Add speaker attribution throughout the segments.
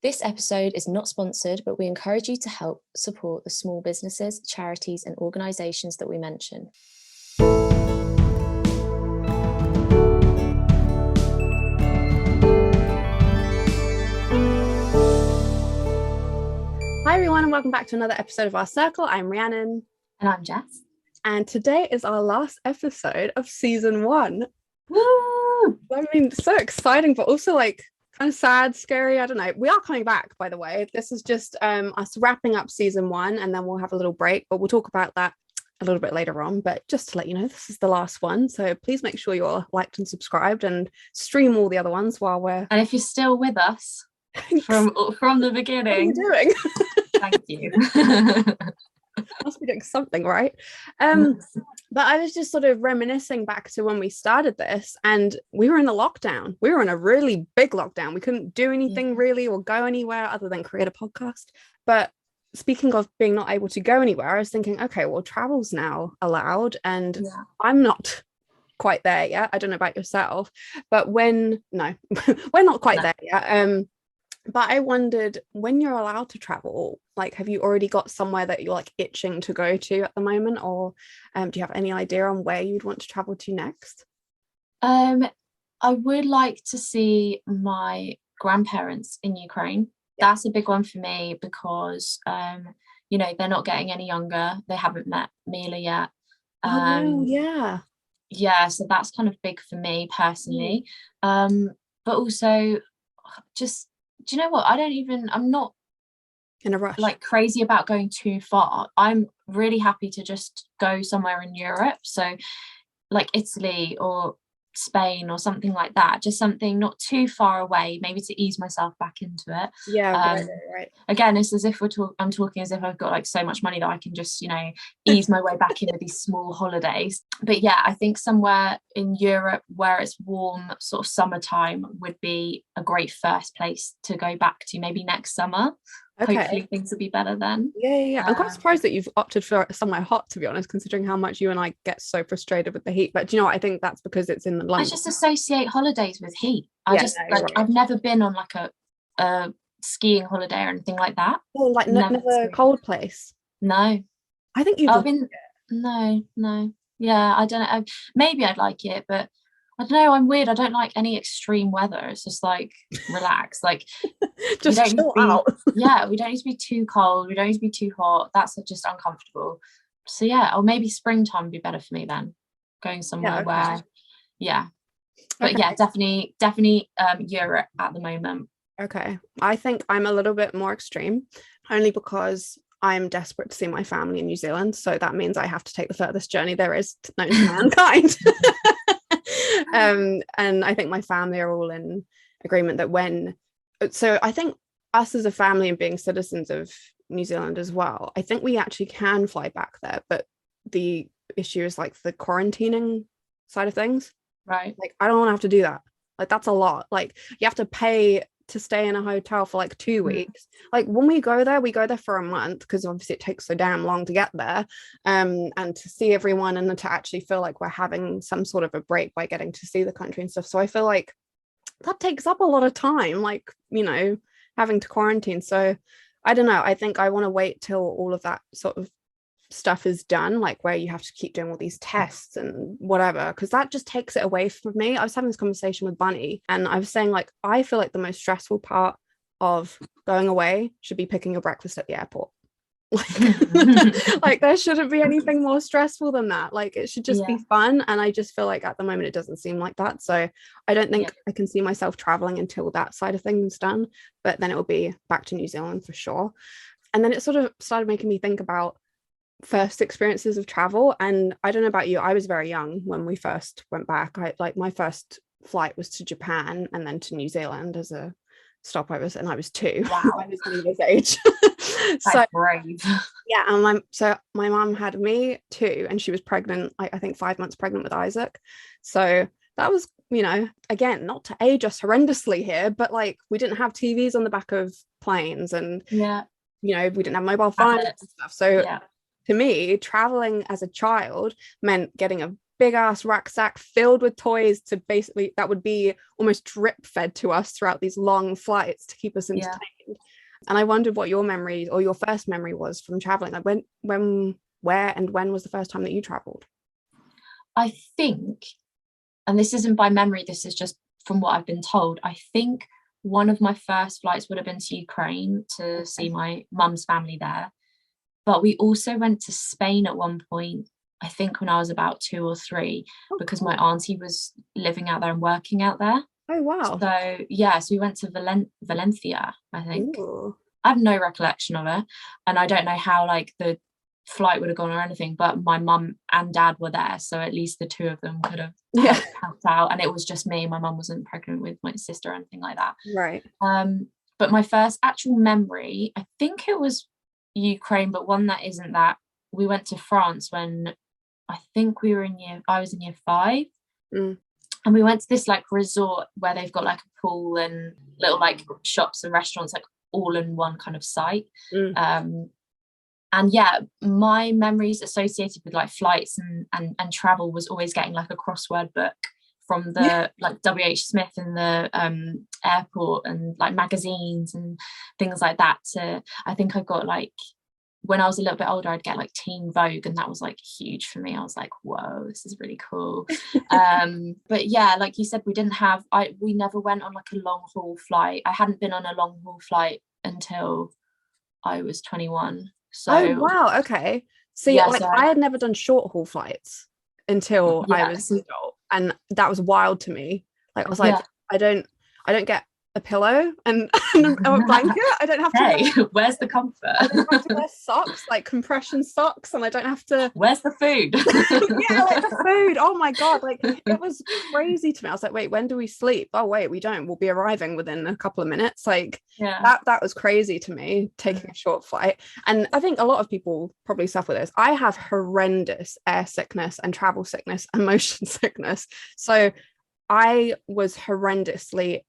Speaker 1: This episode is not sponsored, but we encourage you to help support the small businesses, charities, and organisations that we mention.
Speaker 2: Hi everyone, and welcome back to another episode of Our Circle. I'm Rhiannon.
Speaker 1: And I'm Jess.
Speaker 2: And today is our last episode of season 1.
Speaker 1: Woo!
Speaker 2: I mean, so exciting, but also like kind of sad, scary. I don't know. We are coming back, by the way. This is just us wrapping up season 1, and then we'll have a little break, but we'll talk about that a little bit later on. But just to let you know, this is the last one. So please make sure you're liked and subscribed and stream all the other ones while we're...
Speaker 1: And if you're still with us from the beginning...
Speaker 2: What are you doing?
Speaker 1: Thank you.
Speaker 2: Must be doing something right. But I was just sort of reminiscing back to when we started this, and we were in a lockdown. We were in a really big lockdown. We couldn't do anything really or go anywhere other than create a podcast. But speaking of being not able to go anywhere, I was thinking, okay, well, travel's now allowed, and I'm not quite there yet. I don't know about yourself, but we're not quite there yet. But I wondered, when you're allowed to travel, like, have you already got somewhere that you're like itching to go to at the moment, or do you have any idea on where you'd want to travel to next?
Speaker 1: I would like to see my grandparents in Ukraine. That's a big one for me because they're not getting any younger. They haven't met Mila yet. So that's kind of big for me personally. But also just, do you know what? I'm not
Speaker 2: in a rush,
Speaker 1: like crazy about going too far. I'm really happy to just go somewhere in Europe. So like Italy or Spain or something like that, just something not too far away, maybe to ease myself back into it.
Speaker 2: Right.
Speaker 1: Again, it's as if I'm talking as if I've got like so much money that I can just ease my way back into these small holidays. But yeah, I think somewhere in Europe where it's warm, sort of summertime, would be a great first place to go back to, maybe next summer. Okay. Hopefully things will be better then.
Speaker 2: I'm quite surprised that you've opted for somewhere hot, to be honest, considering how much you and I get so frustrated with the heat. But do you know what? I think that's because it's in London.
Speaker 1: I just associate holidays with heat. I've never been on like a skiing holiday or anything like that.
Speaker 2: Oh, like never a cold place?
Speaker 1: No.
Speaker 2: I think you've been...
Speaker 1: No. Yeah, I don't know. Maybe I'd like it, but I don't know, I'm weird. I don't like any extreme weather. It's just like, relax. Like,
Speaker 2: just chill out.
Speaker 1: We don't need to be too cold. We don't need to be too hot. That's just uncomfortable. So yeah, or maybe springtime would be better for me then. Going somewhere where, But definitely Europe at the moment.
Speaker 2: Okay. I think I'm a little bit more extreme, only because I'm desperate to see my family in New Zealand. So that means I have to take the furthest journey there is known to mankind. And I think my family are all in agreement that so I think us as a family and being citizens of New Zealand as well, I think we actually can fly back there, but the issue is like the quarantining side of things.
Speaker 1: Right.
Speaker 2: Like, I don't want to have to do that. Like, that's a lot. Like, you have to pay to stay in a hotel for like 2 weeks. Like, when we go there for a month, because obviously it takes so damn long to get there, and to see everyone and to actually feel like we're having some sort of a break by getting to see the country and stuff. So I feel like that takes up a lot of time, like, having to quarantine. So I don't know, I think I want to wait till all of that sort of stuff is done, like where you have to keep doing all these tests and whatever, because that just takes it away from me. I was having this conversation with Bunny, and I was saying, like, I feel like the most stressful part of going away should be picking your breakfast at the airport. Like there shouldn't be anything more stressful than that. Like, it should just be fun, and I just feel like at the moment it doesn't seem like that. So I don't think I can see myself traveling until that side of things done, but then it will be back to New Zealand for sure. And then it sort of started making me think about first experiences of travel, and I don't know about you, I was very young when we first went back. My first flight was to Japan and then to New Zealand as a stopover, and I was 2.
Speaker 1: Wow.
Speaker 2: I was Mila's age.
Speaker 1: So brave.
Speaker 2: And my mom had me 2, and she was pregnant, I think 5 months pregnant with Isaac. So that was, again, not to age us horrendously here, but like, we didn't have TVs on the back of planes, and we didn't have mobile phones and stuff. So to me, traveling as a child meant getting a big ass rucksack filled with toys to basically that would be almost drip fed to us throughout these long flights to keep us entertained. And I wondered what your memory or your first memory was from traveling. Like where and when was the first time that you traveled?
Speaker 1: I think, and this isn't by memory, this is just from what I've been told, I think one of my first flights would have been to Ukraine to see my mum's family there. But we also went to Spain at one point, I think when I was about 2 or 3, because my auntie was living out there and working out there.
Speaker 2: Oh, wow.
Speaker 1: So, yeah, so we went to Valencia, I think.
Speaker 2: Ooh.
Speaker 1: I have no recollection of it. And I don't know how, like, the flight would have gone or anything, but my mum and dad were there. So at least the two of them could have helped out. And it was just me. My mum wasn't pregnant with my sister or anything like that.
Speaker 2: Right.
Speaker 1: But my first actual memory, I think it was Ukraine, but one that isn't that. We went to France when I think I was in year 5. And we went to this like resort where they've got like a pool and little like shops and restaurants like all in one kind of site. And yeah, my memories associated with like flights and travel was always getting like a crossword book from the like WH Smith in the airport, and like magazines and things like that. I think I got like, when I was a little bit older, I'd get like Teen Vogue, and that was like huge for me. I was like, whoa, this is really cool. But yeah, like you said, we never went on like a long haul flight. I hadn't been on a long haul flight until I was 21. So
Speaker 2: oh wow, okay. So yeah, like I had never done short haul flites until I was an adult, and that was wild to me. Like I was like, I don't get a pillow and a blanket. I don't have to
Speaker 1: where's the comfort?
Speaker 2: I don't have to wear socks, like compression socks, and I don't have to
Speaker 1: where's the food?
Speaker 2: Yeah, like the food. Oh my god, like it was crazy to me. I was like, wait, when do we sleep? Oh wait, we don't, we'll be arriving within a couple of minutes. Like that was crazy to me, taking a short flight. And I think a lot of people probably suffer with this. I have horrendous air sickness and travel sickness and motion sickness, so I was horrendously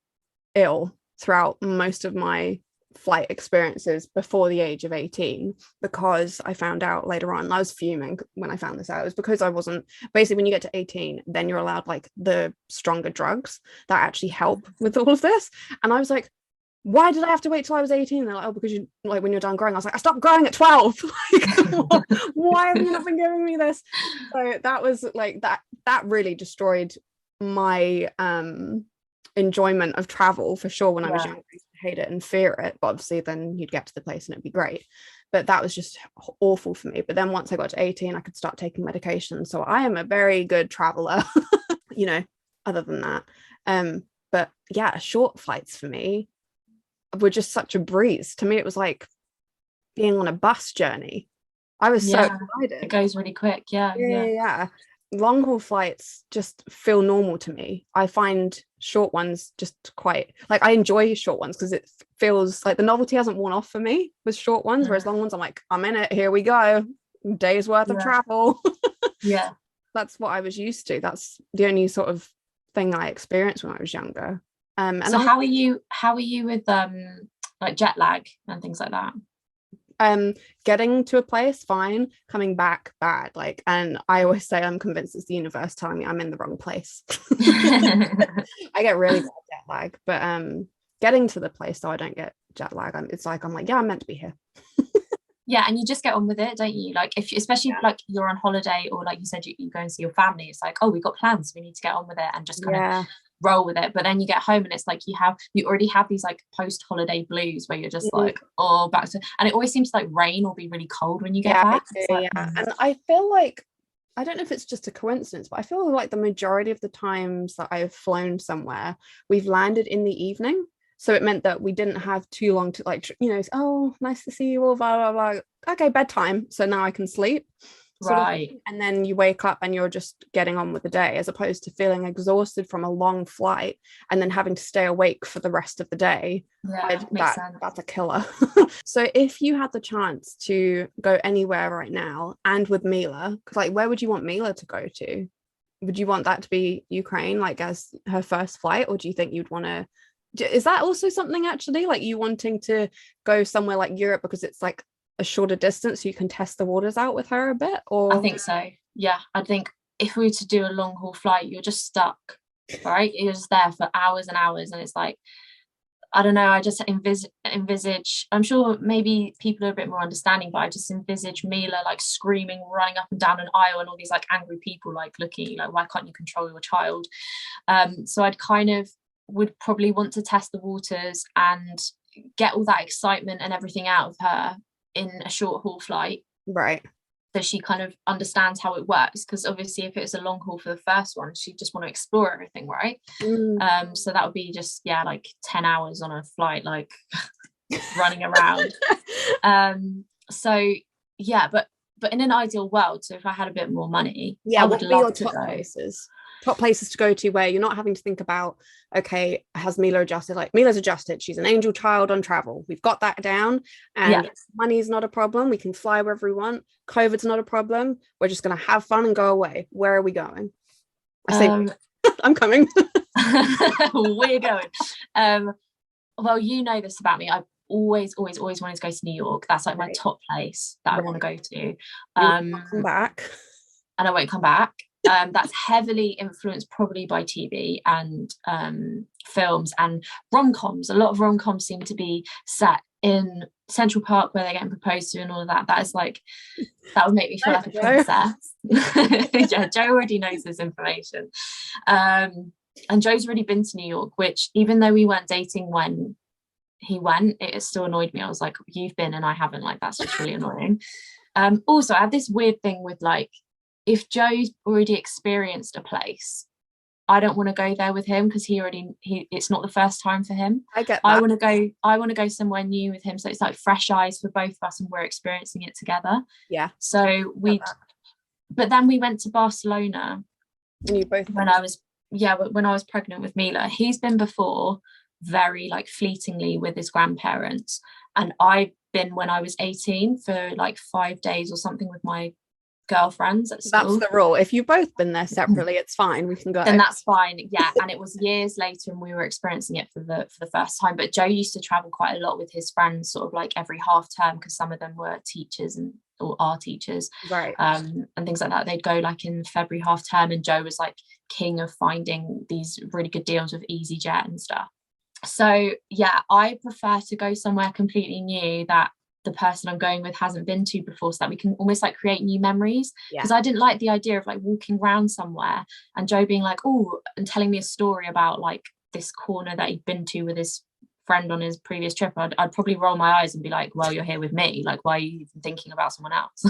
Speaker 2: ill throughout most of my flight experiences before the age of 18, because I found out later on, I was fuming when I found this out, it was because I wasn't, basically when you get to 18 then you're allowed like the stronger drugs that actually help with all of this, and I was like, why did I have to wait till I was 18? And they're like, oh, because you like when you're done growing. I was like, I stopped growing at 12. Like, why have you not been giving me this? So that was like that really destroyed my enjoyment of travel for sure. When I was younger, I used to hate it and fear it, but obviously then you'd get to the place and it'd be great. But that was just awful for me. But then once I got to 18, I could start taking medication, so I am a very good traveler. You know, other than that, but yeah, short flights for me were just such a breeze. To me it was like being on a bus journey. I was so excited.
Speaker 1: It goes really quick. Yeah.
Speaker 2: Long haul flights just feel normal to me. I find short ones just quite, like, I enjoy short ones because it feels like the novelty hasn't worn off for me with short ones, whereas long ones I'm like, I'm in it, here we go, day's worth of travel. That's what I was used to. That's the only sort of thing I experienced when I was younger. And
Speaker 1: so how are you with like jet lag and things like that?
Speaker 2: Getting to a place fine, coming back bad. Like, and I always say I'm convinced it's the universe telling me I'm in the wrong place. I get really bad jet lag, but getting to the place so I don't get jet lag, it's like I'm like, yeah, I'm meant to be here.
Speaker 1: Yeah, and you just get on with it, don't you? Like, if especially if, like, you're on holiday, or like you said, you go and see your family, it's like, oh, we've got plans, we need to get on with it and just kind of roll with it. But then you get home and it's like you already have these like post-holiday blues where you're just like, oh, back to, and it always seems to like rain or be really cold when you get back.
Speaker 2: And I feel like, I don't know if it's just a coincidence, but I feel like the majority of the times that I've flown somewhere, we've landed in the evening. So it meant that we didn't have too long to, like, you know, oh, nice to see you all, blah, blah, blah. Okay, bedtime. So now I can sleep.
Speaker 1: Right.
Speaker 2: And then you wake up and you're just getting on with the day, as opposed to feeling exhausted from a long flight and then having to stay awake for the rest of the day. That's a killer. So if you had the chance to go anywhere right now and with Mila, like, where would you want Mila to go to? Would you want that to be Ukraine, like, as her first flight, or do you think you'd want to, is that also something actually, like, you wanting to go somewhere like Europe because it's like a shorter distance so you can test the waters out with her a bit? Or
Speaker 1: I think so, yeah. I think if we were to do a long haul flight, you're just stuck, right? You're just there for hours and hours, and it's like, I don't know, I just envisage, I'm sure maybe people are a bit more understanding, but I just envisage Mila like screaming, running up and down an aisle, and all these like angry people like looking at you like, why can't you control your child? So I'd kind of would probably want to test the waters and get all that excitement and everything out of her in a short haul flight.
Speaker 2: Right.
Speaker 1: So she kind of understands how it works, because obviously if it was a long haul for the first one, she'd just want to explore everything, right? So that would be just like 10 hours on a flight, like running around. So yeah, but in an ideal world, so if I had a bit more money, I would love to go.
Speaker 2: Top places to go to where you're not having to think about, okay, has Mila adjusted? Like, Mila's adjusted, she's an angel child on travel, we've got that down, and money's not a problem, we can fly wherever we want, COVID's not a problem, we're just going to have fun and go away. Where are we going? I say I'm coming.
Speaker 1: We're going. Well, you know this about me, I've always wanted to go to New York. That's like my top place that I want to go to.
Speaker 2: Come back.
Speaker 1: And I won't come back. That's heavily influenced probably by TV and films and rom-coms. A lot of rom-coms seem to be set in Central Park, where they're getting proposed to and all of that. That is like, that would make me feel like a princess. Yeah, Joe already knows this information. And Joe's already been to New York, which, even though we weren't dating when he went, it still annoyed me. I was like, you've been and I haven't, like, that's just really annoying. Also, I have this weird thing with, like, if Joe's already experienced a place, I don't want to go there with him, because it's not the first time for him.
Speaker 2: I get that.
Speaker 1: I want to go somewhere new with him, so it's like fresh eyes for both of us, and we're experiencing it together.
Speaker 2: Yeah.
Speaker 1: So but then we went to Barcelona.
Speaker 2: And you both
Speaker 1: when I was pregnant with Mila. He's been before, very like fleetingly with his grandparents, and I've been when I was 18 for like 5 days or something with my girlfriends at school.
Speaker 2: That's the rule. If you've both been there separately, it's fine, we can go.
Speaker 1: Then that's fine. Yeah. And it was years later, and we were experiencing it for the first time. But Joe used to travel quite a lot with his friends, sort of like every half term, because some of them were teachers or are teachers,
Speaker 2: right?
Speaker 1: And things like that. They'd go like in February half term, and Joe was like king of finding these really good deals with EasyJet and stuff. So yeah, I prefer to go somewhere completely new that the person I'm going with hasn't been to before, so that we can almost like create new memories. Because I didn't like the idea of like walking around somewhere and Joe being like, oh, and telling me a story about like this corner that he'd been to with his friend on his previous trip. I'd probably roll my eyes and be like, well, you're here with me, like, why are you even thinking about someone else?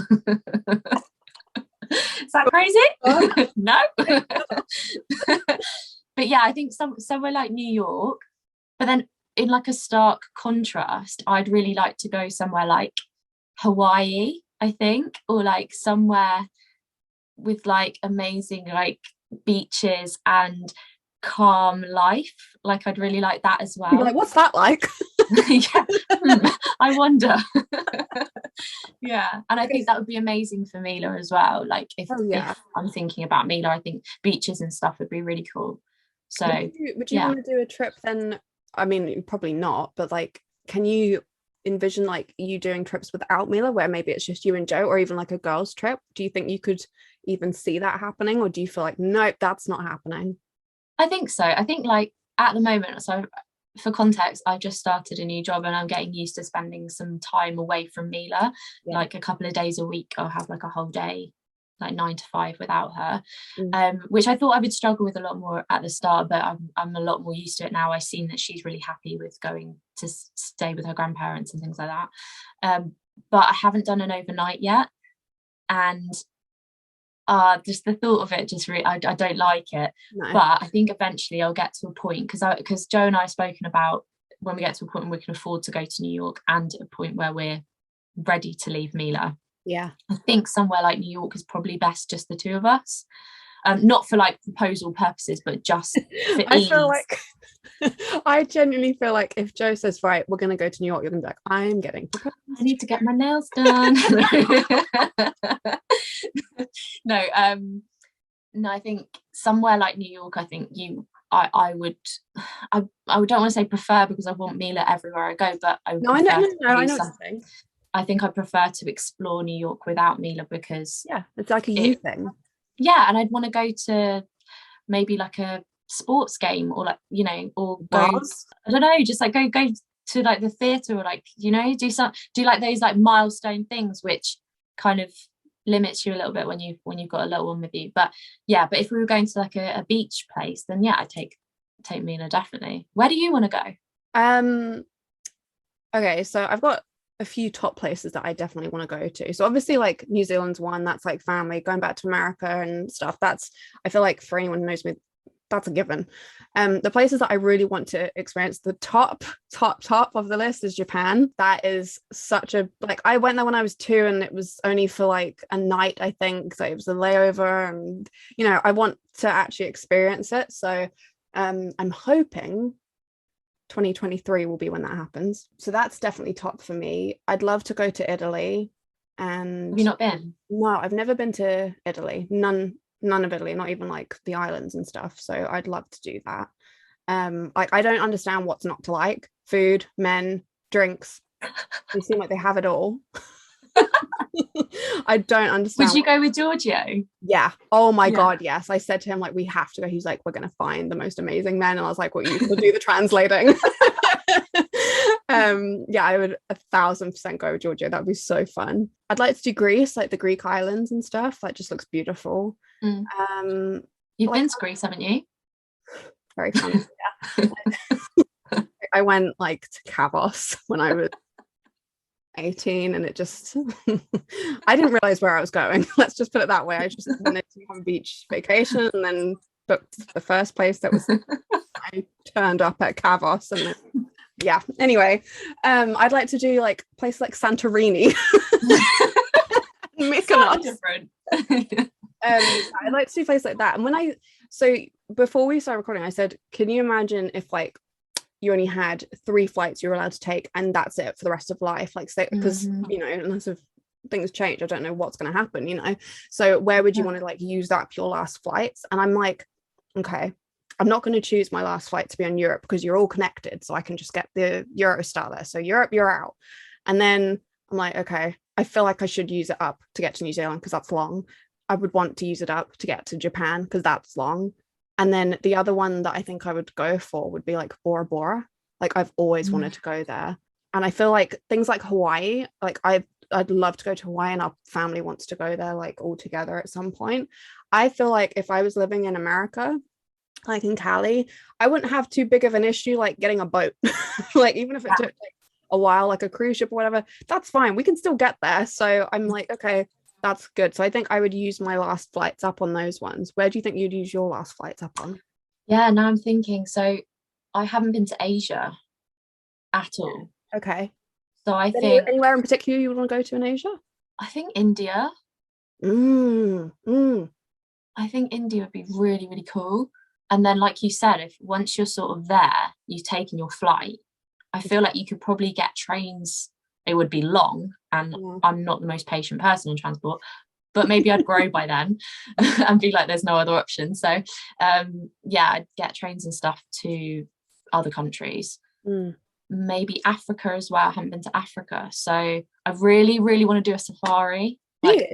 Speaker 1: Is that crazy? No. But yeah, I think somewhere like New York, but then in like a stark contrast, I'd really like to go somewhere like Hawaii, I think, or like somewhere with like amazing like beaches and calm life. Like, I'd really like that as well.
Speaker 2: You're like, what's that like?
Speaker 1: Yeah. I wonder. Yeah, and I think that would be amazing for Mila as well. Like, if I'm thinking about Mila, I think beaches and stuff would be really cool. So
Speaker 2: would you want to do a trip then? I mean, probably not, but like, can you envision like you doing trips without Mila, where maybe it's just you and Joe, or even like a girls trip? Do you think you could even see that happening, or do you feel like, nope, that's not happening?
Speaker 1: I think so. I think like at the moment, so for context, I just started a new job and I'm getting used to spending some time away from Mila, like a couple of days a week. I'll have like a whole day, like 9 to 5 without her, which I thought I would struggle with a lot more at the start, but I'm a lot more used to it now. I've seen that she's really happy with going to stay with her grandparents and things like that, but I haven't done an overnight yet, and just the thought of it just really, I don't like it. No. But I think eventually I'll get to a point, because Joe and I have spoken about when we get to a point where we can afford to go to New York, and a point where we're ready to leave Mila.
Speaker 2: Yeah,
Speaker 1: I think somewhere like New York is probably best, just the two of us, not for like proposal purposes, but just for ease.
Speaker 2: I genuinely feel like if Joe says, right, we're going to go to New York, you're going to be like, I'm getting proposed.
Speaker 1: I need to get my nails done. No, I think somewhere like New York, I think I don't want to say prefer, because I want Mila everywhere I go, but I know
Speaker 2: something.
Speaker 1: I think I prefer to explore New York without Mila, because
Speaker 2: it's like a you thing.
Speaker 1: yeah, and I'd want to go to maybe like a sports game, or like, you know, or go,
Speaker 2: What?
Speaker 1: I don't know, just like go to like the theatre, or like, you know, do like those like milestone things which kind of limits you a little bit when you've got a little one with you. But yeah, but if we were going to like a beach place, then yeah, I'd take Mina, definitely. Where do you want to go?
Speaker 2: Okay, so I've got a few top places that I definitely want to go to. So obviously like New Zealand's one, that's like family, going back to America and stuff. That's, I feel like for anyone who knows me, that's a given. The places that I really want to experience, the top of the list is Japan. That is such a, like, I went there when I was 2 and it was only for like a night, I think. So it was a layover, and you know, I want to actually experience it. So I'm hoping 2023 will be when that happens. So that's definitely top for me. I'd love to go to Italy. And
Speaker 1: Have you not been?
Speaker 2: no, I've never been to Italy. None of Italy, not even like the islands and stuff. So I'd love to do that. Like, I don't understand what's not to like. Food, men, drinks. They seem like they have it all. I don't understand.
Speaker 1: Would you go with Giorgio?
Speaker 2: Yeah. Oh my God, yes. I said to him, like, we have to go. He's like, we're gonna find the most amazing men. And I was like, well, you will do the translating. Yeah, I would 1,000% go with Giorgio. That would be so fun. I'd like to do Greece, like the Greek islands and stuff. That just looks beautiful.
Speaker 1: You've
Speaker 2: like,
Speaker 1: been to Greece, haven't you?
Speaker 2: Very fun. Yeah. I went like to Kavos when I was 18, and it just I didn't realize where I was going. Let's just put it that way. I just wanted to have a beach vacation, and then booked the first place that was I turned up at Kavos, and then, yeah, anyway, I'd like to do like places like Santorini.
Speaker 1: So different.
Speaker 2: I'd like to do places like that. And so before we started recording, I said, can you imagine if like you only had 3 flights you were allowed to take, and that's it for the rest of life? Like, say, because you know, unless if things change, I don't know what's going to happen, you know. So where would you want to like use up your last flights? And I'm like, okay, I'm not going to choose my last flight to be on Europe, because you're all connected, so I can just get the Eurostar there. So Europe, you're out. And then I'm like, okay, I feel like I should use it up to get to New Zealand, because that's long. I would want to use it up to get to Japan, because that's long. And then the other one that I think I would go for would be like Bora Bora. Like, I've always wanted to go there. And I feel like things like Hawaii, like I'd love to go to Hawaii, and our family wants to go there like all together at some point. I feel like if I was living in America, like in Cali, I wouldn't have too big of an issue like getting a boat. Like, even if it took like a while, like a cruise ship or whatever, that's fine. We can still get there. So I'm like, okay, that's good. So I think I would use my last flights up on those ones. Where do you think you'd use your last flights up on?
Speaker 1: Yeah, now I'm thinking. So I haven't been to Asia at all.
Speaker 2: Okay.
Speaker 1: So I think
Speaker 2: anywhere in particular you would want to go to in Asia?
Speaker 1: I think India. I think India would be really, really cool. And then, like you said, if once you're sort of there, you've taken your flight, I feel like you could probably get trains. It would be long, and I'm not the most patient person on transport, but maybe I'd grow by then and be like, there's no other option. So yeah, I'd get trains and stuff to other countries. Maybe Africa as well. I haven't been to Africa, so I really, really want to do a safari, like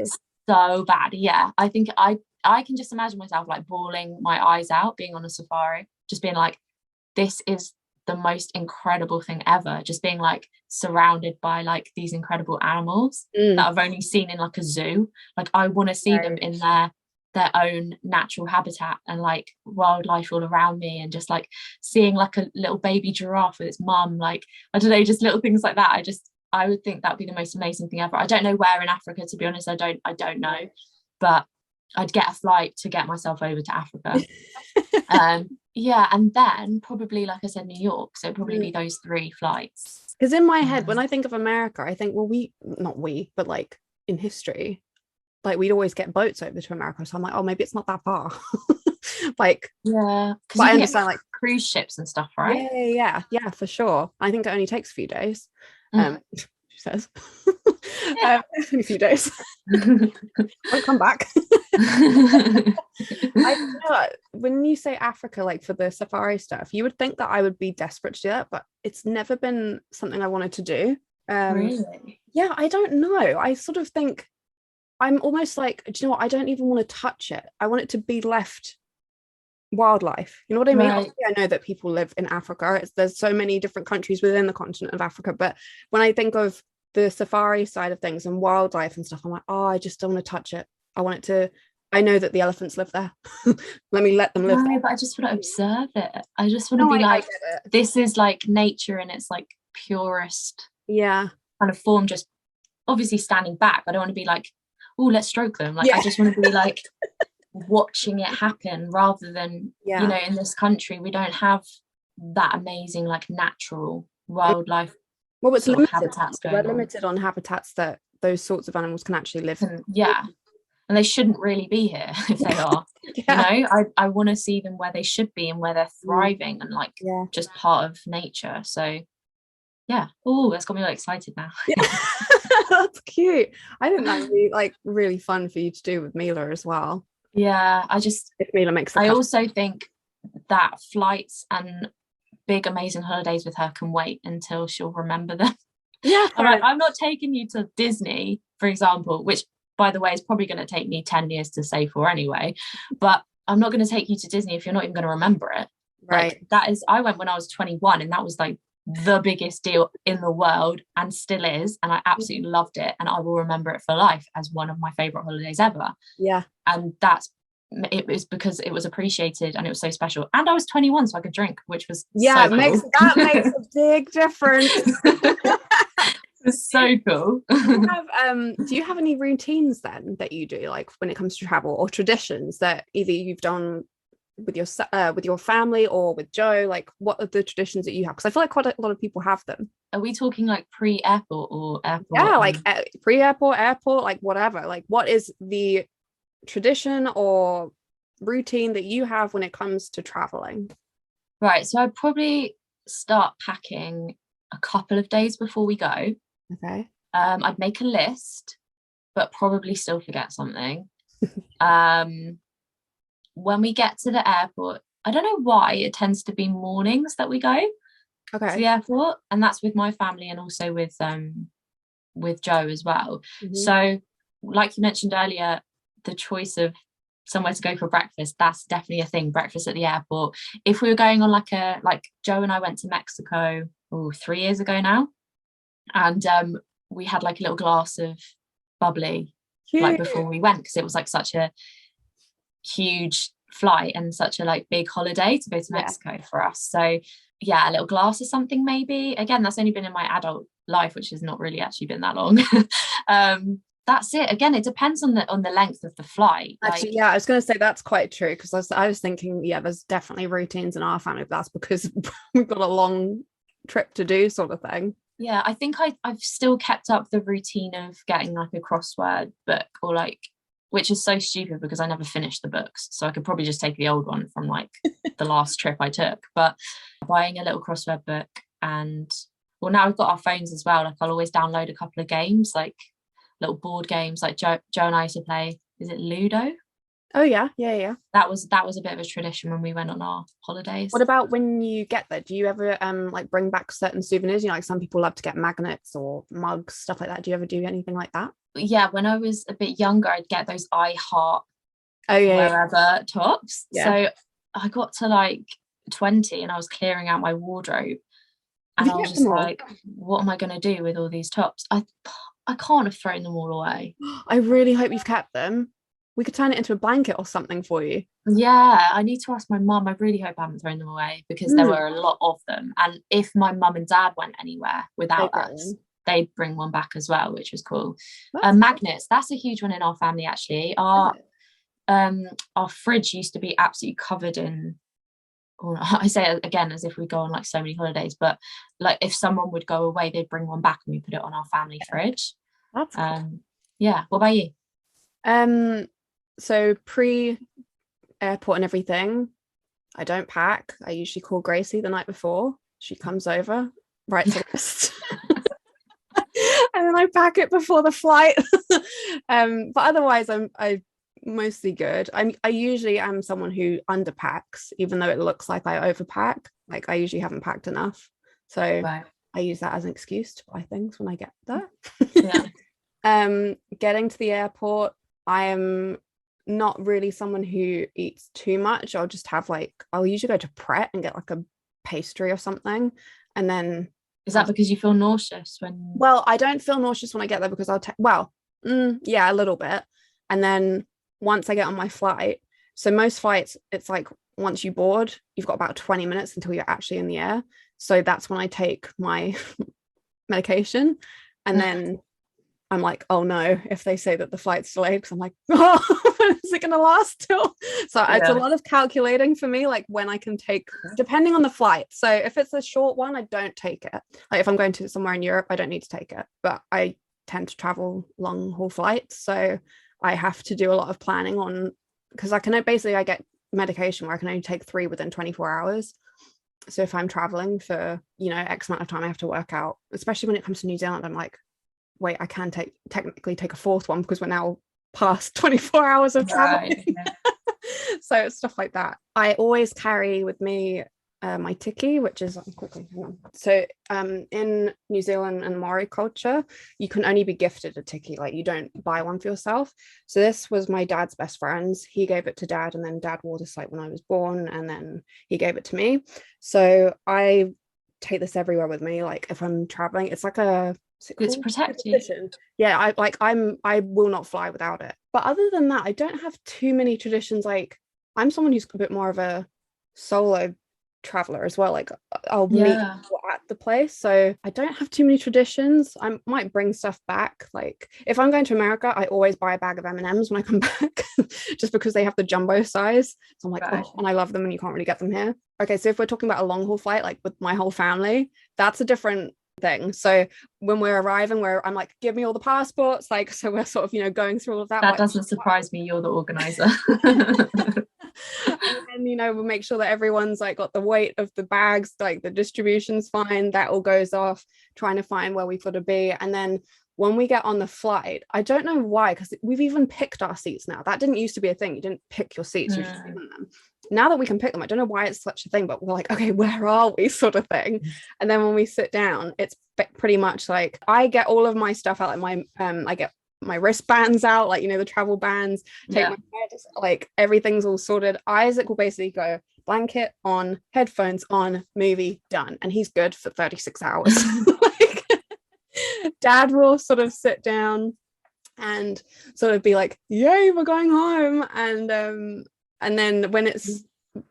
Speaker 1: so bad. Yeah, I think I can just imagine myself like bawling my eyes out being on a safari, just being like, this is the most incredible thing ever, just being like surrounded by like these incredible animals that I've only seen in like a zoo. Like, I want to see them in their own natural habitat, and like wildlife all around me, and just like seeing like a little baby giraffe with its mum, like, I don't know, just little things like that. I would think that'd be the most amazing thing ever. I don't know where in Africa, to be honest. I don't know, but I'd get a flight to get myself over to Africa. Yeah, and then probably, like I said, New York. So it'd probably be those 3 flights.
Speaker 2: Because in my head, when I think of America, I think, well, but like in history, like we'd always get boats over to America. So I'm like, oh, maybe it's not that far. Like,
Speaker 1: yeah,
Speaker 2: but I understand like
Speaker 1: cruise ships and stuff, right?
Speaker 2: Yeah, for sure. I think it only takes a few days. She says only a few days. I'll come back. I know, when you say Africa, like for the safari stuff, you would think that I would be desperate to do that, but it's never been something I wanted to do.
Speaker 1: Really?
Speaker 2: Yeah, I don't know. I sort of think I'm almost like, do you know what? I don't even want to touch it. I want it to be left wildlife. You know what I mean?
Speaker 1: Right.
Speaker 2: Obviously, I know that people live in Africa. There's so many different countries within the continent of Africa. But when I think of the safari side of things and wildlife and stuff, I'm like, oh, I just don't want to touch it. I want it to, I know that the elephants live there. Let them live
Speaker 1: No,
Speaker 2: there.
Speaker 1: but I just want to observe it. I just want to
Speaker 2: No,
Speaker 1: be
Speaker 2: I
Speaker 1: like,
Speaker 2: get it.
Speaker 1: this is like nature in its like purest
Speaker 2: Yeah.
Speaker 1: kind of form, just obviously standing back. I don't want to be like, oh, let's stroke them. Like,
Speaker 2: Yeah.
Speaker 1: I just want to be like watching it happen rather than, you
Speaker 2: Yeah.
Speaker 1: know, in this country, we don't have that amazing, like natural wildlife
Speaker 2: Well, it's
Speaker 1: sort of
Speaker 2: limited.
Speaker 1: habitats
Speaker 2: We're
Speaker 1: going on.
Speaker 2: limited on habitats that those sorts of animals can actually live.
Speaker 1: And yeah. And they shouldn't really be here if they are.
Speaker 2: Yeah.
Speaker 1: You know, I want to see them where they should be and where they're thriving and like
Speaker 2: Yeah.
Speaker 1: just part of nature. So yeah. Oh, that's got me like excited now.
Speaker 2: Yeah. That's cute. I think that would be like really fun for you to do with Mila as well.
Speaker 1: Yeah,
Speaker 2: If Mila makes the
Speaker 1: I
Speaker 2: cut.
Speaker 1: also think that flights and big amazing holidays with her can wait until she'll remember them.
Speaker 2: Yeah,
Speaker 1: I'm not taking you to Disney, for example, which by the way is probably going to take me 10 years to save for anyway, but I'm not going to take you to Disney if you're not even going to remember it.
Speaker 2: right.
Speaker 1: Like that is, I went when I was 21 and that was like the biggest deal in the world and still is, and I absolutely loved it and I will remember it for life as one of my favorite holidays ever.
Speaker 2: Yeah.
Speaker 1: And it was because it was appreciated and it was so special, and I was 21 so I could drink, which was
Speaker 2: Yeah,
Speaker 1: so cool.
Speaker 2: that makes a big difference.
Speaker 1: It's so cool.
Speaker 2: Do you have any routines then that you do, like when it comes to travel, or traditions that either you've done with your family or with Joe? Like, what are the traditions that you have? Because I feel like quite a lot of people have them.
Speaker 1: Are we talking like pre-airport or airport?
Speaker 2: Yeah, like pre-airport, airport, like whatever. Like, what is the tradition or routine that you have when it comes to traveling?
Speaker 1: Right, so I'd probably start packing a couple of days before we go.
Speaker 2: Okay.
Speaker 1: I'd make a list, but probably still forget something. When we get to the airport, I don't know why it tends to be mornings that we go to the airport, and that's with my family and also with Joe as well.
Speaker 2: Mm-hmm.
Speaker 1: So like you mentioned earlier, the choice of somewhere to go for breakfast, that's definitely a thing. Breakfast at the airport. If we were going on like Joe and I went to Mexico 3 years ago now, and we had like a little glass of bubbly like before we went, because it was like such a huge flight and such a like big holiday to go to Mexico for us. So yeah, a little glass of something maybe. Again, that's only been in my adult life, which has not really actually been that long. That's it. Again, it depends on the length of the flight.
Speaker 2: Actually, yeah, I was going to say that's quite true, because I was thinking, yeah, there's definitely routines in our family, but that's because we've got a long trip to do, sort of thing.
Speaker 1: Yeah, I think I've still kept up the routine of getting like a crossword book, or like, which is so stupid because I never finished the books, so I could probably just take the old one from like the last trip I took. But buying a little crossword book, and well, now we've got our phones as well. Like I'll always download a couple of games, like little board games, like Joe and I used to play. Is it Ludo?
Speaker 2: Oh yeah.
Speaker 1: That was a bit of a tradition when we went on our holidays.
Speaker 2: What about when you get there? Do you ever like bring back certain souvenirs? You know, like some people love to get magnets or mugs, stuff like that. Do you ever do anything like that?
Speaker 1: Yeah, when I was a bit younger, I'd get those I heart
Speaker 2: wherever
Speaker 1: tops. Yeah. So I got to like 20 and I was clearing out my wardrobe, and I was just like, what am I going to do with all these tops? I can't have thrown them all away.
Speaker 2: I really hope you've kept them. We could turn it into a blanket or something for you.
Speaker 1: Yeah, I need to ask my mum. I really hope I haven't thrown them away, because there were a lot of them. And if my mum and dad went anywhere without us, they'd bring one back as well, which was cool. Magnets, that's a huge one in our family actually. Our fridge used to be absolutely covered in, I say it again as if we go on like so many holidays, but like if someone would go away, they'd bring one back and we put it on our family fridge.
Speaker 2: That's cool.
Speaker 1: Yeah, what about you?
Speaker 2: So pre-airport and everything, I don't pack. I usually call Gracie the night before. She comes over, writes a list, and then I pack it before the flight. But otherwise, I mostly good. I usually am someone who underpacks, even though it looks like I overpack. Like I usually haven't packed enough, so I use that as an excuse to buy things when I get there.
Speaker 1: Yeah.
Speaker 2: Getting to the airport, I am not really someone who eats too much. I'll usually go to Pret and get like a pastry or something, and then
Speaker 1: Is that because you feel nauseous when?
Speaker 2: well, I don't feel nauseous when I get there because yeah, a little bit. And then once I get on my flight, so most flights, it's like once you board, you've got about 20 minutes until you're actually in the air. So that's when I take my medication. And then I'm like, oh no, if they say that the flight's delayed, because I'm like, oh, is it going to last till? So it's a lot of calculating for me, like when I can take, depending on the flight. So if it's a short one, I don't take it. Like if I'm going to somewhere in Europe, I don't need to take it. But I tend to travel long haul flights. So I have to do a lot of planning on, because I get medication where I can only take 3 within 24 hours. So if I'm traveling for, X amount of time, I have to work out, especially when it comes to New Zealand, I'm like, wait, I can technically take a 4th one because we're now past 24 hours of traveling. Right, yeah. So it's stuff like that. I always carry with me my tiki, which is so in New Zealand and Maori culture, you can only be gifted a tiki, like you don't buy one for yourself. So this was my dad's best friend's. He gave it to dad, and then dad wore this like when I was born, and then he gave it to me. So I take this everywhere with me, like if I'm traveling. It's like it's protective. Yeah, I will not fly without it. But other than that, I don't have too many traditions. Like I'm someone who's a bit more of a solo traveler as well. Like I'll meet people at the place, so I don't have too many traditions. I might bring stuff back. Like if I'm going to America, I always buy a bag of M&Ms when I come back, just because they have the jumbo size. So I'm like, and I love them, and you can't really get them here. Okay, so if we're talking about a long haul flight, like with my whole family, that's a different thing. So when we're arriving, I'm like, give me all the passports, like, so we're sort of going through all of that.
Speaker 1: That doesn't surprise me, you're the organizer.
Speaker 2: And we'll make sure that everyone's like got the weight of the bags, like the distribution's fine, that all goes off, trying to find where we've got to be. And then when we get on the flight, I don't know why, because we've even picked our seats now. That didn't used to be a thing. You didn't pick your seats, you just given them. Now that we can pick them, I don't know why it's such a thing, but we're like, okay, where are we, sort of thing. And then when we sit down, it's pretty much like I get all of my stuff out, like I get my wristbands out, like the travel bands, take my head, like everything's all sorted. Isaac will basically go blanket on, headphones on, movie done, and he's good for 36 hours. Like, dad will sort of sit down and sort of be like, yay, we're going home. And then when it's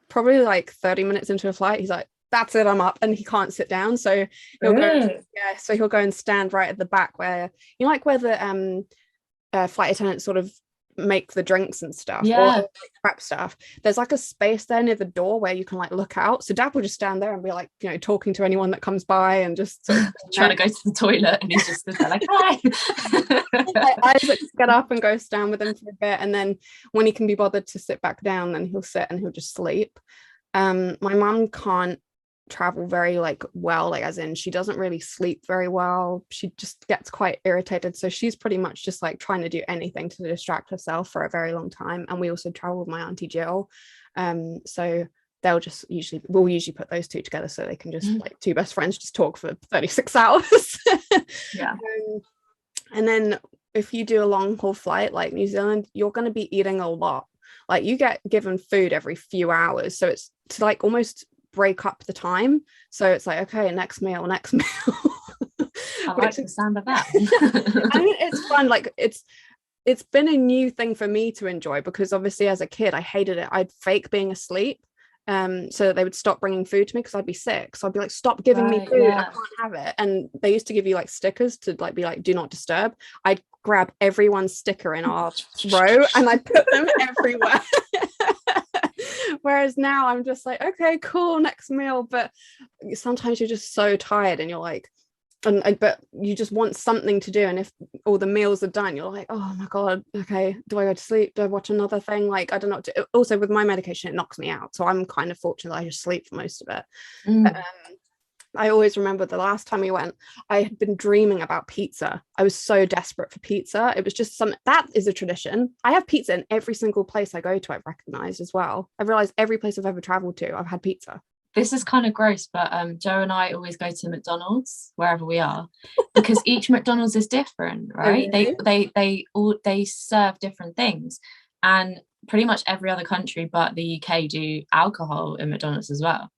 Speaker 2: probably like 30 minutes into a flight, he's like, that's it, I'm up, and he can't sit down. So he'll go and stand right at the back where where the flight attendants sort of make the drinks and stuff, or like prep stuff. There's like a space there near the door where you can like look out. So dad will just stand there and be like, talking to anyone that comes by, and just sort of
Speaker 1: trying to go to the toilet, and he's just there like, hi.
Speaker 2: Isaac get up and go stand with him for a bit, and then when he can be bothered to sit back down, then he'll sit and he'll just sleep. My mum can't travel very well, like as in she doesn't really sleep very well. She just gets quite irritated, so she's pretty much just like trying to do anything to distract herself for a very long time. And we also travel with my auntie Jill, so we'll usually put those two together so they can just like two best friends just talk for 36 hours. And then if you do a long haul flight like New Zealand, you're going to be eating a lot. Like you get given food every few hours, so it's to like almost break up the time. So it's like, okay, next meal.
Speaker 1: I like the sound of that.
Speaker 2: I mean, it's fun. Like it's been a new thing for me to enjoy, because obviously as a kid I hated it. I'd fake being asleep so that they would stop bringing food to me because I'd be sick. So I'd be like, stop giving me food, I can't have it. And they used to give you like stickers to like be like, do not disturb. I'd grab everyone's sticker in our row and I'd put them everywhere. Whereas now I'm just like, okay, cool, next meal. But sometimes you're just so tired and you're like, but you just want something to do. And if all the meals are done, you're like, oh my God, okay, do I go to sleep? Do I watch another thing? Like, I don't know. Also with my medication, it knocks me out. So I'm kind of fortunate that I just sleep for most of it. But, I always remember the last time we went, I had been dreaming about pizza. I was so desperate for pizza. It was just that is a tradition. I have pizza in every single place I go to. I've recognized as well. I've realized every place I've ever traveled to, I've had pizza.
Speaker 1: this is kind of gross, but Joe and I always go to McDonald's wherever we are because each McDonald's is different, right?
Speaker 2: Okay.
Speaker 1: They serve different things, and pretty much every other country but the UK do alcohol in McDonald's as well,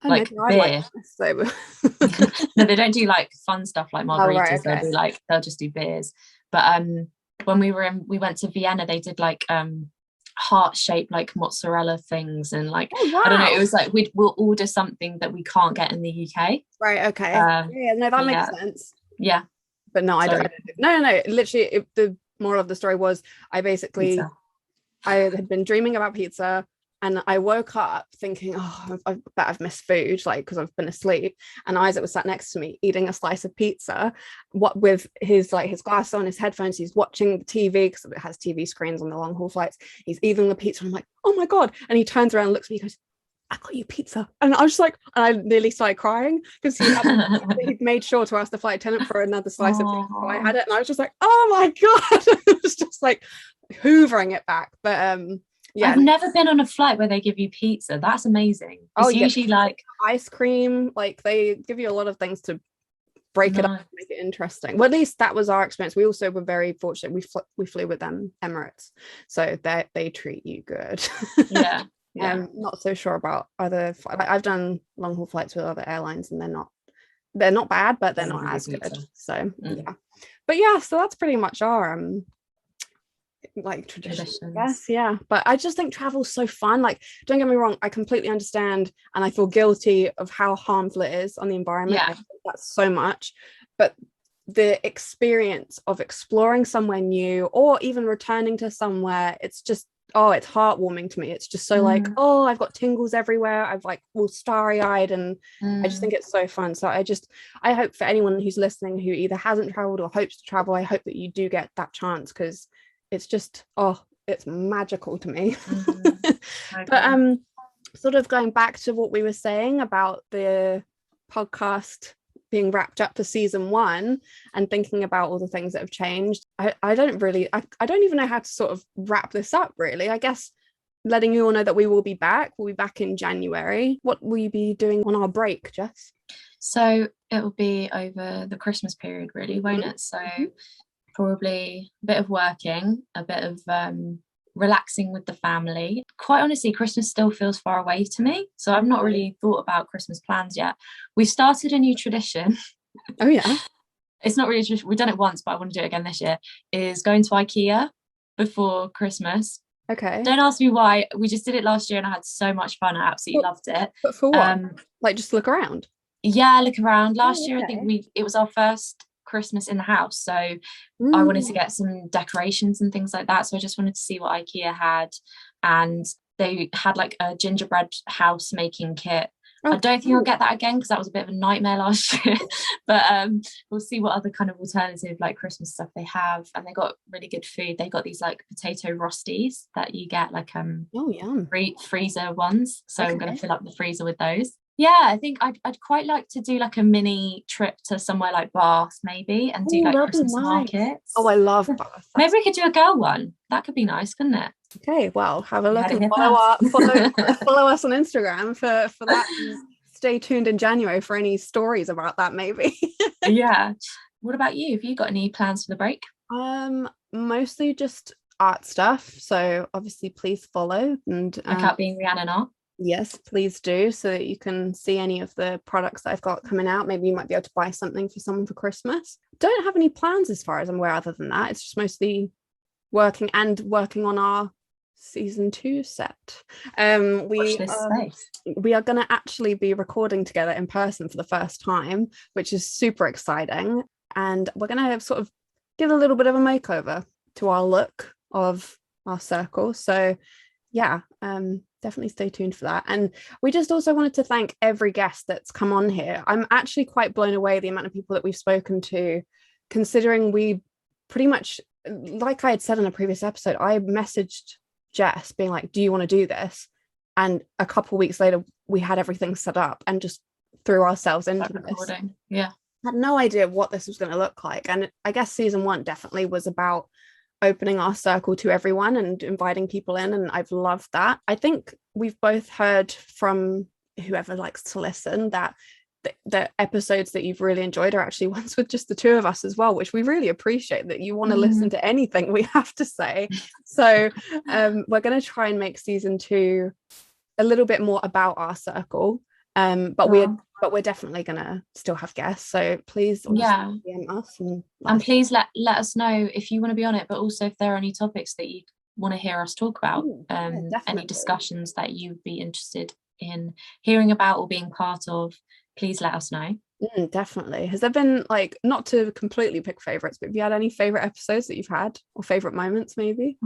Speaker 2: Oh,
Speaker 1: like
Speaker 2: maybe I'd like
Speaker 1: beer.
Speaker 2: this, so.
Speaker 1: No, they don't do like fun stuff like
Speaker 2: Oh, right,
Speaker 1: margaritas.
Speaker 2: okay.
Speaker 1: They'll just do beers. But when we went to Vienna, they did like heart-shaped like mozzarella things, and like
Speaker 2: Oh,
Speaker 1: I don't know,
Speaker 2: wow.
Speaker 1: it was like we'll order something that we can't get in the UK.
Speaker 2: Right, okay.
Speaker 1: Um
Speaker 2: Yeah, no, that makes
Speaker 1: yeah,
Speaker 2: sense.
Speaker 1: yeah.
Speaker 2: But no, I don't.
Speaker 1: Sorry,
Speaker 2: No. Literally, the moral of the story was
Speaker 1: pizza.
Speaker 2: I had been dreaming about pizza, and I woke up thinking, oh, I bet I've missed food, like because I've been asleep. And Isaac was sat next to me eating a slice of pizza, what with his glass on, his headphones. He's watching the TV because it has TV screens on the long haul flights. He's eating the pizza. And I'm like, oh my god! And he turns around and looks at me. He goes, I got you pizza. And I was just like, and I nearly started crying because he'd made sure to ask the flight attendant for another slice of pizza. So I had it, and I was just like, oh my god. It was just like hoovering it back. But yeah,
Speaker 1: I've never been on a flight where they give you pizza. That's amazing. It's usually like
Speaker 2: ice cream. Like they give you a lot of things to break it up and make it interesting. Well, at least that was our experience. We also were very fortunate. We flew with them Emirates, so they treat you good.
Speaker 1: Yeah. Yeah.
Speaker 2: Not so sure about other I've done long haul flights with other airlines, and they're not bad, but they're not as good. So yeah, but yeah, so that's pretty much our like traditions. Yes, yeah. But I just think travel's so fun. Like, don't get me wrong, I completely understand, and I feel guilty of how harmful it is on the environment.
Speaker 1: Yeah.
Speaker 2: I think that's so much, but the experience of exploring somewhere new or even returning to somewhere, it's just it's heartwarming to me. It's just so like, oh, I've got tingles everywhere. I've like all starry-eyed, and I just think it's so fun. So I hope for anyone who's listening who either hasn't traveled or hopes to travel, I hope that you do get that chance, because it's just it's magical to me. But sort of going back to what we were saying about the podcast being wrapped up for season 1 and thinking about all the things that have changed, I don't even know how to sort of wrap this up, really. I guess letting you all know that we'll be back in January. What will you be doing on our break, Jess?
Speaker 1: So it will be over the Christmas period, really, won't it? So probably a bit of working, a bit of relaxing with the family. Quite honestly, Christmas still feels far away to me, so I've not really thought about Christmas plans yet. We've started a new tradition.
Speaker 2: Oh yeah.
Speaker 1: It's not really tradition, we've done it once, but I want to do it again this year, is going to IKEA before Christmas.
Speaker 2: Okay.
Speaker 1: Don't ask me why. We just did it last year and I had so much fun. I absolutely loved it.
Speaker 2: But for what? Like just look around?
Speaker 1: Yeah, look around. Last year I think it was our first Christmas in the house, so I wanted to get some decorations and things like that, so I just wanted to see what IKEA had, and they had like a gingerbread house making kit. I don't think I'll get that again because that was a bit of a nightmare last year. But we'll see what other kind of alternative like Christmas stuff they have. And they got really good food. They got these like potato rosties that you get like
Speaker 2: yum.
Speaker 1: Freezer ones, so I'm going to fill up the freezer with those. Yeah, I think I'd quite like to do like a mini trip to somewhere like Bath maybe, and do like Christmas markets.
Speaker 2: I love Bath.
Speaker 1: Maybe we could do a girl one. That could be nice, couldn't it?
Speaker 2: Okay, well, have a look and follow us on Instagram for that. Stay tuned in January for any stories about that, maybe.
Speaker 1: Yeah. What about you? Have you got any plans for the break?
Speaker 2: Mostly just art stuff. So obviously, please follow and
Speaker 1: look out being Rhiannon Art.
Speaker 2: Yes, please do, so that you can see any of the products that I've got coming out. Maybe you might be able to buy something for someone for Christmas. Don't have any plans as far as I'm aware other than that. It's just mostly working on our season 2 set. We are going to actually be recording together in person for the first time, which is super exciting, and we're going to sort of give a little bit of a makeover to our look of our circle. So yeah, definitely stay tuned for that. And we just also wanted to thank every guest that's come on here. I'm actually quite blown away the amount of people that we've spoken to, considering we pretty much, like I had said in a previous episode, I messaged Jess being like, do you want to do this? And a couple of weeks later we had everything set up and just threw ourselves into recording.
Speaker 1: Yeah,
Speaker 2: had no idea what this was going to look like. And I guess season 1 definitely was about opening our circle to everyone and inviting people in, and I've loved that. I think we've both heard from whoever likes to listen, that the episodes that you've really enjoyed are actually ones with just the two of us as well, which we really appreciate, that you want to listen to anything we have to say. So we're going to try and make season 2 a little bit more about our circle, but we're definitely going to still have guests, so please DM us and
Speaker 1: please let us know if you want to be on it, but also if there are any topics that you want to hear us talk about, any discussions that you'd be interested in hearing about or being part of, please let us know.
Speaker 2: Definitely. Has there been, like, not to completely pick favorites, but have you had any favorite episodes that you've had, or favorite moments maybe?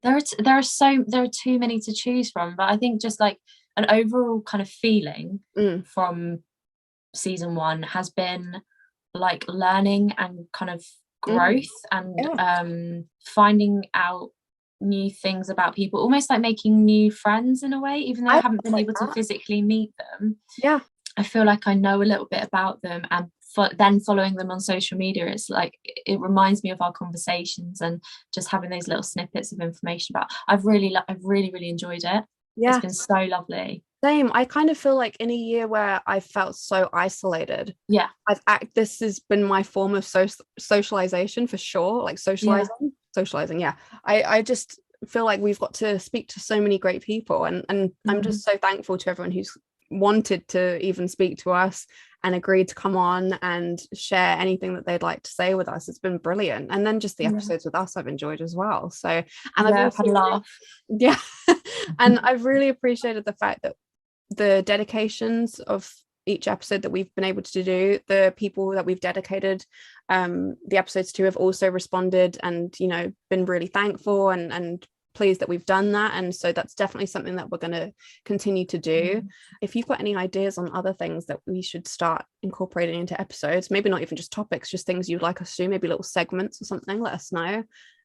Speaker 1: There are too many to choose from, but I think just like an overall kind of feeling from season 1 has been like learning and kind of growth and finding out new things about people, almost like making new friends in a way, even though I haven't been able to physically meet them. I feel like I know a little bit about them, and then following them on social media, it's like it reminds me of our conversations and just having those little snippets of information about. I've really enjoyed it. It's been so lovely.
Speaker 2: Same. I kind of feel like in a year where I felt so isolated, this has been my form of socialization for sure, like socializing. I just feel like we've got to speak to so many great people, and I'm just so thankful to everyone who's wanted to even speak to us and agreed to come on and share anything that they'd like to say with us. It's been brilliant. And then just the episodes with us I've enjoyed as well. So, and I've
Speaker 1: had a laugh.
Speaker 2: And I've really appreciated the fact that the dedications of each episode that we've been able to do, the people that we've dedicated the episodes to have also responded and, you know, been really thankful and pleased that we've done that. And so that's definitely something that we're going to continue to do. If you've got any ideas on other things that we should start incorporating into episodes, maybe not even just topics, just things you'd like us to do, maybe little segments or something, let us know.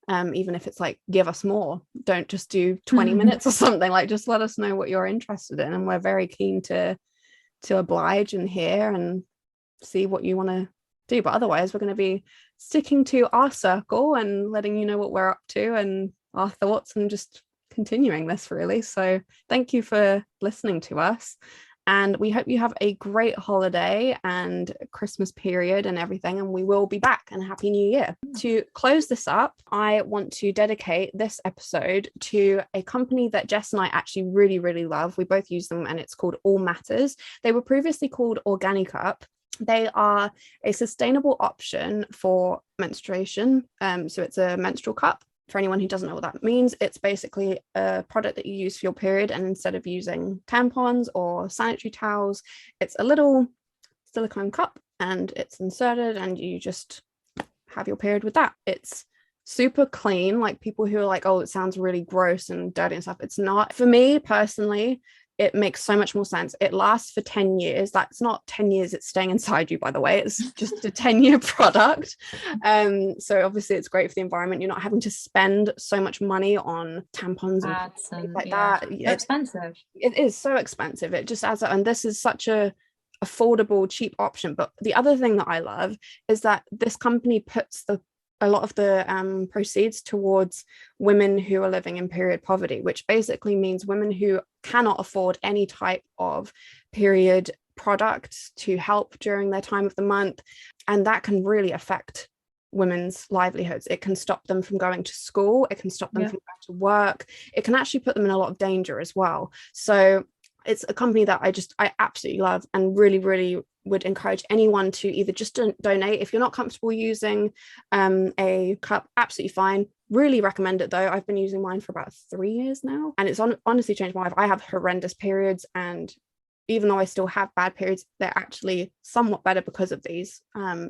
Speaker 2: Even if it's like, give us more, don't just do 20 minutes or something, like just let us know what you're interested in, and we're very keen to oblige and hear and see what you want to do. But otherwise we're going to be sticking to our circle and letting you know what we're up to and our thoughts, and just continuing this really. So thank you for listening to us, and we hope you have a great holiday and Christmas period and everything, and we will be back, and Happy New Year. To close this up, I want to dedicate this episode to a company that Jess and I actually really, really love. We both use them, and it's called All Matters. They were previously called Organic Up. They are a sustainable option for menstruation. So it's a menstrual cup. For anyone who doesn't know what that means, it's basically a product that you use for your period, and instead of using tampons or sanitary towels, it's a little silicone cup and it's inserted and you just have your period with that. It's super clean. Like, people who are like, oh, it sounds really gross and dirty and stuff, it's not. For me personally, it makes so much more sense. It lasts for 10 years. That's not 10 years it's staying inside you, by the way. It's just a 10-year product. So obviously it's great for the environment. You're not having to spend so much money on tampons and things like that.
Speaker 1: It's expensive.
Speaker 2: It is so expensive. It just adds up. And this is such a affordable, cheap option. But the other thing that I love is that this company puts a lot of the proceeds towards women who are living in period poverty, which basically means women who cannot afford any type of period product to help during their time of the month. And that can really affect women's livelihoods. It can stop them from going to school. It can stop them from going to work. It can actually put them in a lot of danger as well. So it's a company that I absolutely love, and really, really would encourage anyone to either just donate. If you're not comfortable using a cup, absolutely fine. Really recommend it though. I've been using mine for about 3 years now, and it's honestly changed my life. I have horrendous periods, and even though I still have bad periods, they're actually somewhat better because of these.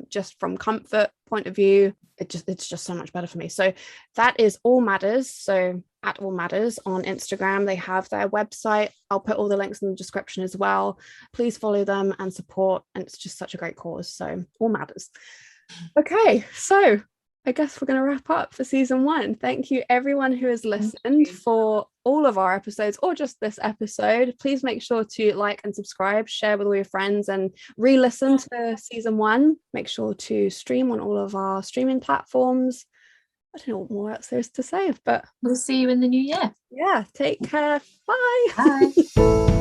Speaker 2: Just from comfort point of view, it's just so much better for me. So that is All Matters. So at All Matters on Instagram, they have their website. I'll put all the links in the description as well. Please follow them and support, and it's just such a great cause. So All Matters. Okay, so I guess we're going to wrap up for season 1. Thank you everyone who has listened for all of our episodes, or just this episode. Please make sure to like and subscribe, share with all your friends, and re-listen to season 1. Make sure to stream on all of our streaming platforms. I don't know what more else there is to say, but
Speaker 1: we'll see you in the new year.
Speaker 2: Yeah, take care. Bye.
Speaker 1: Bye.